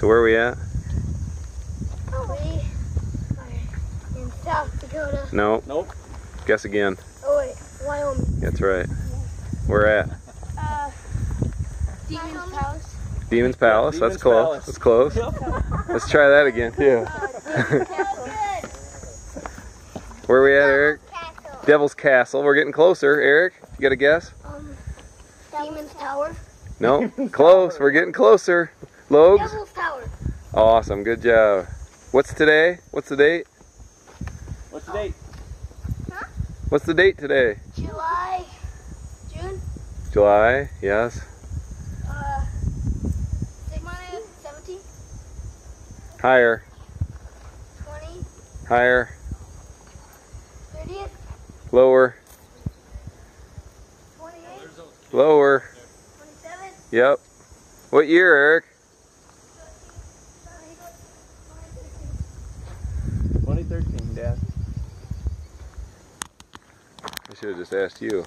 So where are we at? We are in South Dakota. No. Nope. Guess again. Oh wait, Wyoming. That's right. We're at Demon's Palace. Demon's Palace. Demon's That's close. Palace. That's close. Let's try that again too. Where are we at, Eric? Castle. Devil's Castle. We're getting closer. Eric, you got a guess? Demon's Tower. No. Close. We're getting closer. Logs? Devil's Tower. Awesome. Good job. What's today? What's the date? What's the date? What's the date today? June. July. Yes. 17. Higher. 20. Higher. 30th. Lower. 28. Lower. 27. Yep. What year, Eric? 2013, Dad. I should have just asked you.